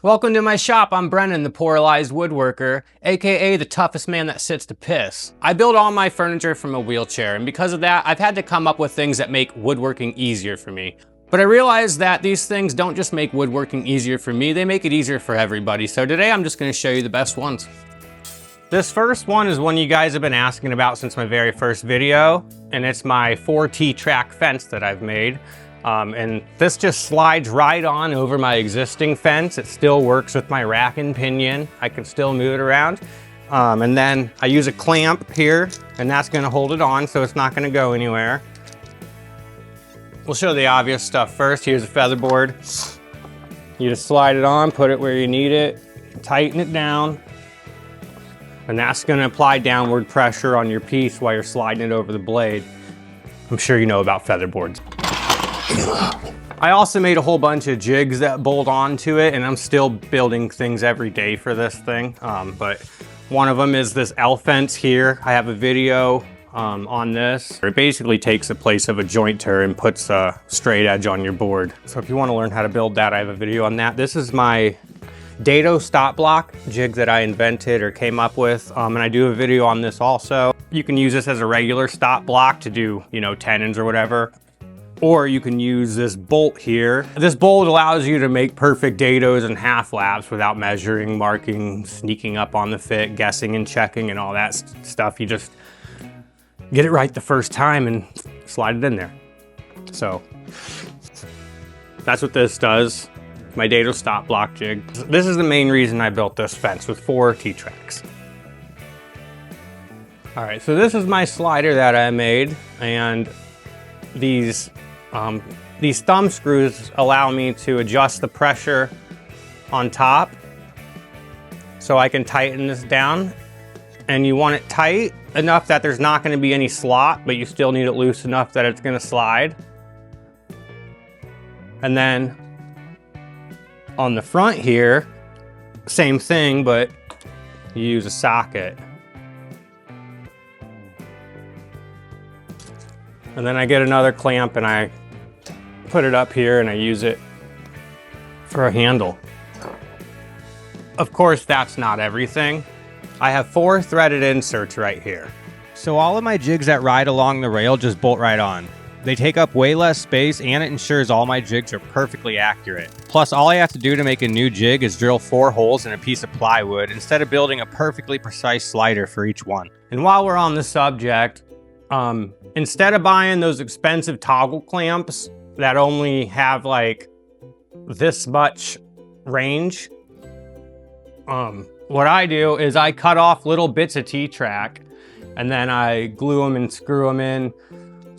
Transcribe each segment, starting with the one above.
Welcome to my shop. I'm Brennan, the Poralized Woodworker, aka the toughest man that sits to piss. I build all my furniture from a wheelchair, and because of that, I've had to come up with things that make woodworking easier for me. But I realized that these things don't just make woodworking easier for me, they make it easier for everybody. So today I'm just going to show you the best ones. This first one is one you guys have been asking about since my very first video, and it's my 4T track fence that I've made. And this just slides right on over my existing fence. It still works with my rack and pinion. I can still move it around. And then I use a clamp here, and that's gonna hold it on so it's not gonna go anywhere. We'll show the obvious stuff first. Here's a featherboard. You just slide it on, put it where you need it, tighten it down, and that's gonna apply downward pressure on your piece while you're sliding it over the blade. I'm sure you know about featherboards. I also made a whole bunch of jigs that bolt onto it, and I'm still building things every day for this thing. But one of them is this L fence here. I have a video on this. It basically takes the place of a jointer and puts a straight edge on your board. So if you want to learn how to build that, I have a video on that. This is my dados stop block jig that I invented or came up with, and I do a video on this also. You can use this as a regular stop block to do, you know, tenons or whatever. Or you can use this bolt here. This bolt allows you to make perfect dados and half laps without measuring, marking, sneaking up on the fit, guessing and checking and all that stuff. You just get it right the first time and slide it in there. So that's what this does. My dado stop block jig. This is the main reason I built this fence with 4 T-tracks. All right, so this is my slider that I made, and these thumb screws allow me to adjust the pressure on top so I can tighten this down. And you want it tight enough that there's not going to be any slot, but you still need it loose enough that it's going to slide. And then on the front here, same thing, but you use a socket. And then I get another clamp and I put it up here and I use it for a handle. Of course, that's not everything. I have 4 threaded inserts right here. So all of my jigs that ride along the rail just bolt right on. They take up way less space, and it ensures all my jigs are perfectly accurate. Plus, all I have to do to make a new jig is drill 4 holes in a piece of plywood instead of building a perfectly precise slider for each one. And while we're on the subject, instead of buying those expensive toggle clamps that only have like this much range, what I do is I cut off little bits of T-track and then I glue them and screw them in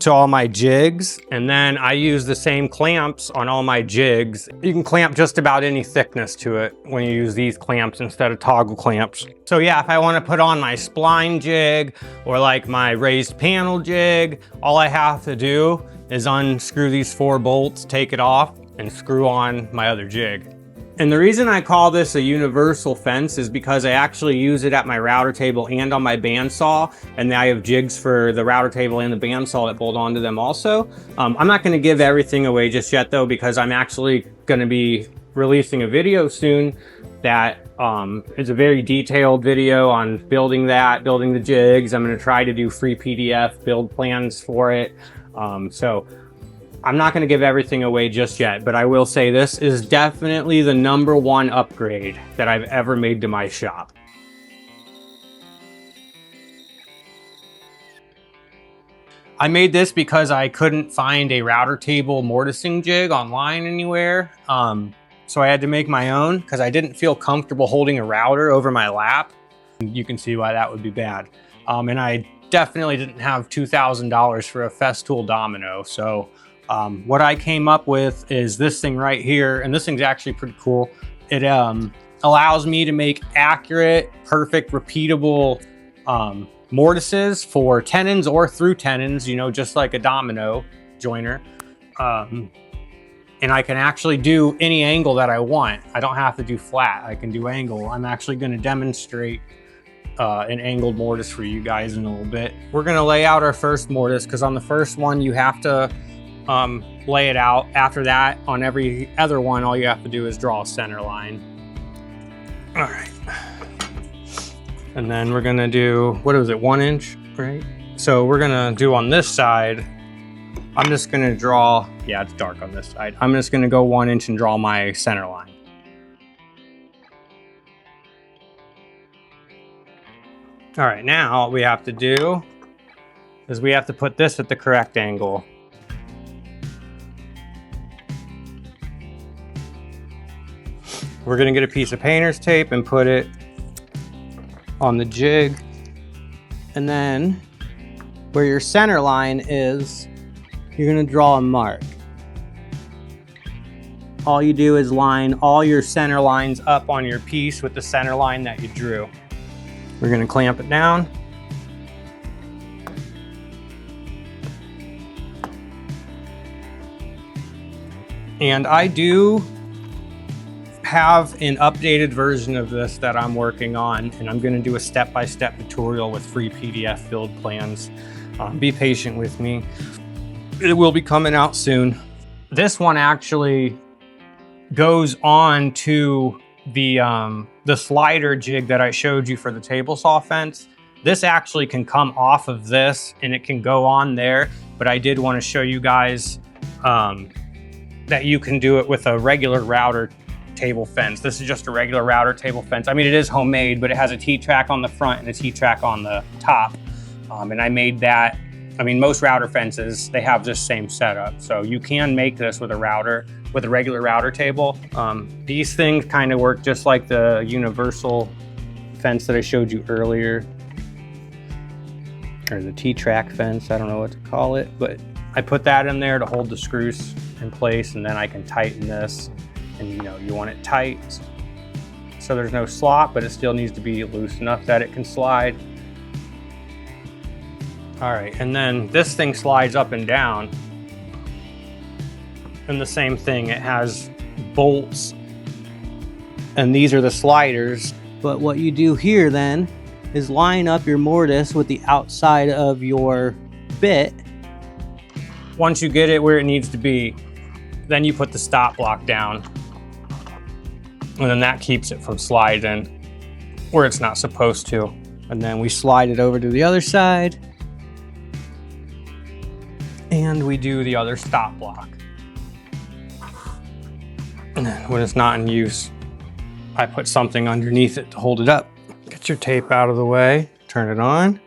to all my jigs, and then I use the same clamps on all my jigs. You can clamp just about any thickness to it when you use these clamps instead of toggle clamps. So yeah, if I want to put on my spline jig or like my raised panel jig, all I have to do is unscrew these 4 bolts, take it off, and screw on my other jig. And the reason I call this a universal fence is because I actually use it at my router table and on my bandsaw, and I have jigs for the router table and the bandsaw that bolt onto them also. I'm not going to give everything away just yet though, because I'm actually going to be releasing a video soon that is a very detailed video on building the jigs. I'm going to try to do free PDF build plans for it. So I'm not going to give everything away just yet, but I will say this is definitely the #1 upgrade that I've ever made to my shop. I made this because I couldn't find a router table mortising jig online anywhere. So I had to make my own because I didn't feel comfortable holding a router over my lap. You can see why that would be bad. And I definitely didn't have $2,000 for a Festool Domino. So what I came up with is this thing right here, and this thing's actually pretty cool. It allows me to make accurate, perfect, repeatable mortises for tenons or through tenons, you know, just like a domino joiner. And I can actually do any angle that I want. I don't have to do flat, I can do angle. I'm actually going to demonstrate an angled mortise for you guys in a little bit. We're going to lay out our first mortise because on the first one you have to lay it out. After that, on every other one, all you have to do is draw a center line. All right. And then we're gonna do, what is it, 1 inch, right? So we're gonna do on this side, I'm just gonna draw, yeah, it's dark on this side. I'm just gonna go 1 inch and draw my center line. All right, now what we have to do is we have to put this at the correct angle. We're gonna get a piece of painter's tape and put it on the jig. And then where your center line is, you're gonna draw a mark. All you do is line all your center lines up on your piece with the center line that you drew. We're gonna clamp it down. And I do have an updated version of this that I'm working on, and I'm gonna do a step-by-step tutorial with free PDF build plans. Be patient with me. It will be coming out soon. This one actually goes on to the slider jig that I showed you for the table saw fence. This actually can come off of this and it can go on there, but I did want to show you guys that you can do it with a regular router table fence. This is just a regular router table fence. I mean, it is homemade, but it has a T-track on the front and a T-track on the top. And I made that. I mean, most router fences, they have this same setup. So you can make this with a router, with a regular router table. These things kind of work just like the universal fence that I showed you earlier, or the T-track fence, I don't know what to call it, but I put that in there to hold the screws in place, and then I can tighten this. And you know, you want it tight so there's no slop, but it still needs to be loose enough that it can slide. All right, and then this thing slides up and down. And the same thing, it has bolts, and these are the sliders. But what you do here then is line up your mortise with the outside of your bit. Once you get it where it needs to be, then you put the stop block down. And then that keeps it from sliding where it's not supposed to. And then we slide it over to the other side. And we do the other stop block. And then when it's not in use, I put something underneath it to hold it up. Get your tape out of the way, turn it on.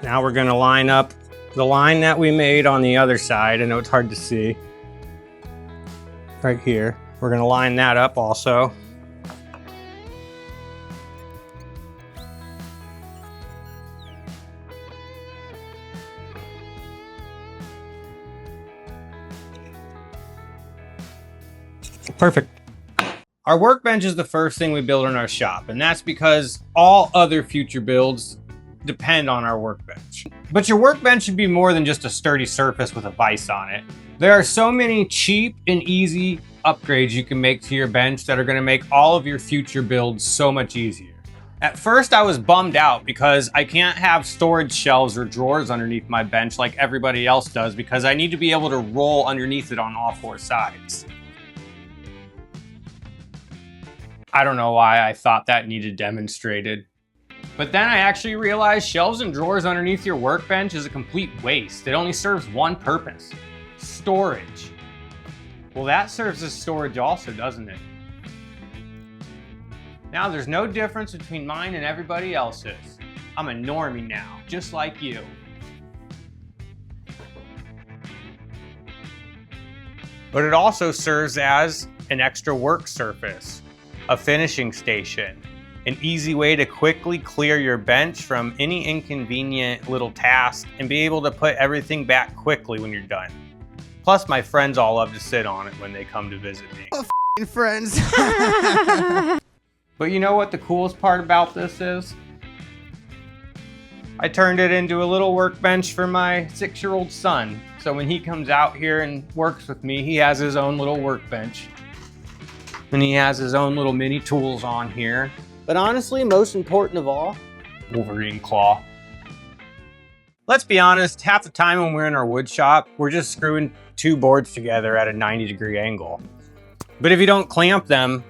Now we're gonna line up the line that we made on the other side. I know it's hard to see. Right here. We're gonna line that up also. Perfect. Our workbench is the first thing we build in our shop, and that's because all other future builds depend on our workbench. But your workbench should be more than just a sturdy surface with a vise on it. There are so many cheap and easy upgrades you can make to your bench that are going to make all of your future builds so much easier. At first I was bummed out because I can't have storage shelves or drawers underneath my bench like everybody else does, because I need to be able to roll underneath it on all four sides. I don't know why I thought that needed demonstrated. But then I actually realized shelves and drawers underneath your workbench is a complete waste. It only serves one purpose: storage. Well, that serves as storage also, doesn't it? Now there's no difference between mine and everybody else's. I'm a normie now, just like you. But it also serves as an extra work surface, a finishing station, an easy way to quickly clear your bench from any inconvenient little task and be able to put everything back quickly when you're done. Plus, my friends all love to sit on it when they come to visit me. Oh, friends. But you know what the coolest part about this is? I turned it into a little workbench for my 6-year-old son. So when he comes out here and works with me, he has his own little workbench. And he has his own little mini tools on here. But honestly, most important of all, Wolverine claw. Let's be honest, half the time when we're in our wood shop, we're just screwing 2 boards together at a 90-degree angle. But if you don't clamp them,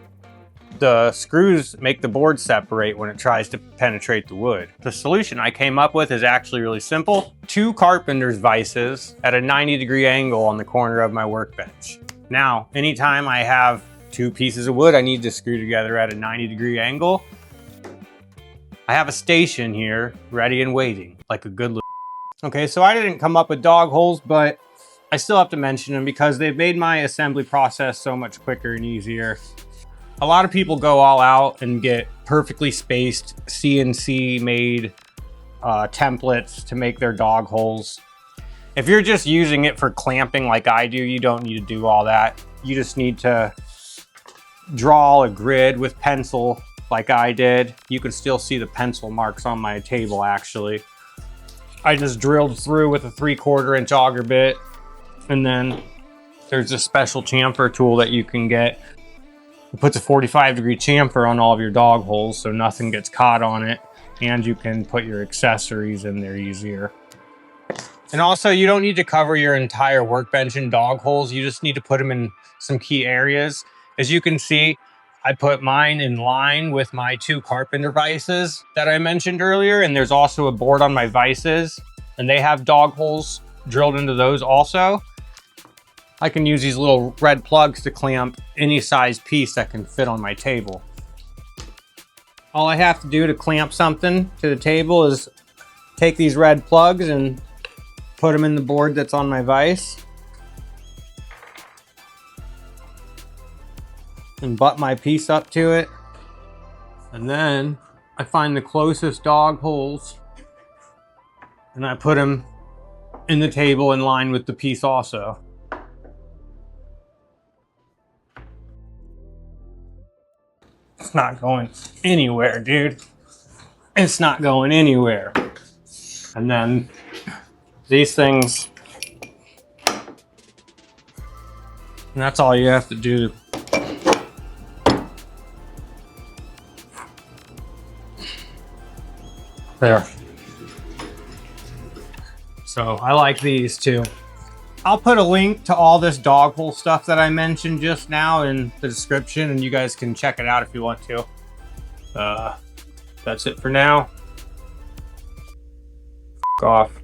the screws make the board separate when it tries to penetrate the wood. The solution I came up with is actually really simple. 2 carpenter's vices at a 90-degree angle on the corner of my workbench. Now, anytime I have 2 pieces of wood I need to screw together at a 90-degree angle, I have a station here ready and waiting, like a good little. Okay, so I didn't come up with dog holes, but I still have to mention them because they've made my assembly process so much quicker and easier. A lot of people go all out and get perfectly spaced CNC made templates to make their dog holes. If you're just using it for clamping like I do, you don't need to do all that. You just need to draw a grid with pencil like I did. You can still see the pencil marks on my table actually. I just drilled through with a 3/4 inch auger bit, and then there's a special chamfer tool that you can get. It puts a 45-degree chamfer on all of your dog holes so nothing gets caught on it, and you can put your accessories in there easier. And also, you don't need to cover your entire workbench in dog holes. You just need to put them in some key areas. As you can see, I put mine in line with my 2 carpenter vices that I mentioned earlier, and there's also a board on my vices, and they have dog holes drilled into those also. I can use these little red plugs to clamp any size piece that can fit on my table. All I have to do to clamp something to the table is take these red plugs and put them in the board that's on my vise. And butt my piece up to it. And then I find the closest dog holes and I put them in the table in line with the piece also. It's not going anywhere, dude. It's not going anywhere. And then these things, and that's all you have to do. There. So I like these too. I'll put a link to all this dog hole stuff that I mentioned just now in the description, and you guys can check it out if you want to. That's it for now. F*** off.